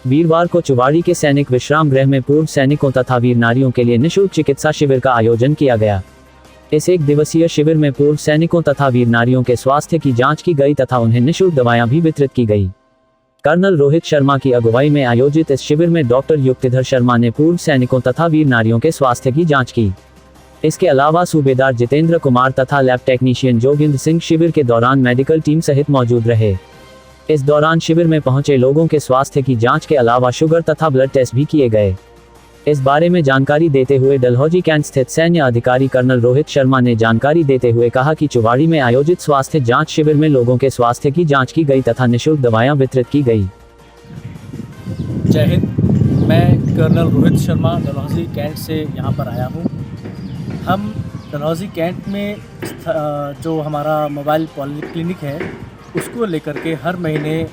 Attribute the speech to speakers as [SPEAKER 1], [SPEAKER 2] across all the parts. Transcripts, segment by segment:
[SPEAKER 1] वीरवार को चुवाड़ी के सैनिक विश्राम गृह में पूर्व सैनिकों तथा वीर नारियों के लिए निःशुल्क चिकित्सा शिविर का आयोजन किया गया। इस 1 दिवसीय शिविर में पूर्व सैनिकों तथा वीर नारियों के स्वास्थ्य की जांच की गई तथा उन्हें निःशुल्क दवाएं भी वितरित की गई। कर्नल रोहित शर्मा की अगुवाई में आयोजित इस शिविर में डॉक्टर युक्तिधर शर्मा ने पूर्व सैनिकों तथा वीर नारियों के स्वास्थ्य की जांच की। इसके अलावा सूबेदार जितेंद्र कुमार तथा लैब टेक्नीशियन जोगिंद्र सिंह शिविर के दौरान मेडिकल टीम सहित मौजूद रहे। इस दौरान शिविर में पहुंचे लोगों के स्वास्थ्य की जांच के अलावा शुगर तथा ब्लड टेस्ट भी किए गए। इस बारे में जानकारी देते हुए डलहौजी कैंट स्थित सैन्य अधिकारी कर्नल रोहित शर्मा ने जानकारी देते हुए कहा कि चुवाड़ी में आयोजित स्वास्थ्य जांच शिविर में लोगों के स्वास्थ्य की जांच की गई तथा निःशुल्क दवाएं वितरित की गई।
[SPEAKER 2] जय हिंद। मैं कर्नल रोहित शर्मा डलहौजी कैंट से यहाँ पर आया हूँ। हम डलहौजी कैंट में जो हमारा मोबाइल पॉलीक्लिनिक है उसको लेकर के हर महीने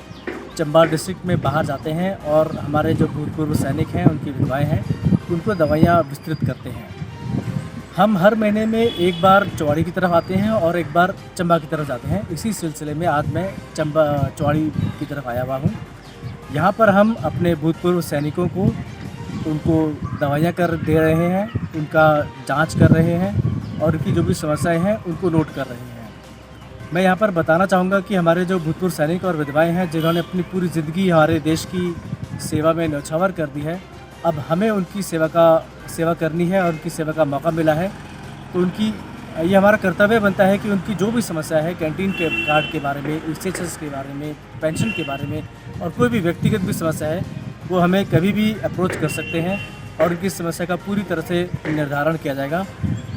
[SPEAKER 2] चंबा डिस्ट्रिक्ट में बाहर जाते हैं और हमारे जो भूतपूर्व सैनिक हैं उनकी विधवाएं हैं उनको दवाइयाँ वितरित करते हैं। हम हर महीने में एक बार चौड़ी की तरफ आते हैं और एक बार चंबा की तरफ जाते हैं। इसी सिलसिले में आज मैं चंबा चौड़ी की तरफ आया हुआ हूँ। यहाँ पर हम अपने भूतपूर्व सैनिकों को उनको दवाइयाँ दे रहे हैं, उनका जांच कर रहे हैं और उनकी जो भी समस्याएं हैं उनको नोट कर रहे हैं। मैं यहाँ पर बताना चाहूँगा कि हमारे जो भूतपूर्व सैनिक और विधवाएं हैं जिन्होंने अपनी पूरी ज़िंदगी हमारे देश की सेवा में न्यौछावर कर दी है, अब हमें उनकी सेवा करनी है और उनकी सेवा का मौका मिला है, तो उनकी ये हमारा कर्तव्य बनता है कि उनकी जो भी समस्या है, कैंटीन के कार्ड के बारे में, स्टेटस के बारे में, पेंशन के बारे में और कोई भी व्यक्तिगत भी समस्या है वो हमें कभी भी अप्रोच कर सकते हैं और उनकी समस्या का पूरी तरह से निर्धारण किया जाएगा।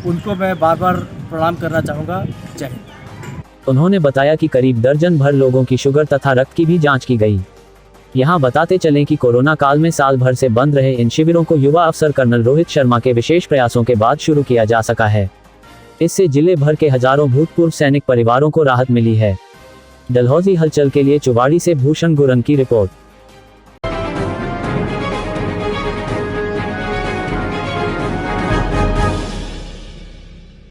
[SPEAKER 2] उनको मैं बार बार प्रणाम करना चाहूँगा। जय हिंद।
[SPEAKER 1] उन्होंने बताया कि करीब दर्जन भर लोगों की शुगर तथा रक्त की भी जांच की गई। यहाँ बताते चलें कि कोरोना काल में साल भर से बंद रहे इन शिविरों को युवा अफसर कर्नल रोहित शर्मा के विशेष प्रयासों के बाद शुरू किया जा सका है। इससे जिले भर के हजारों भूतपूर्व सैनिक परिवारों को राहत मिली है। डलहौजी हलचल के लिए चुवाड़ी से भूषण गुरन की रिपोर्ट।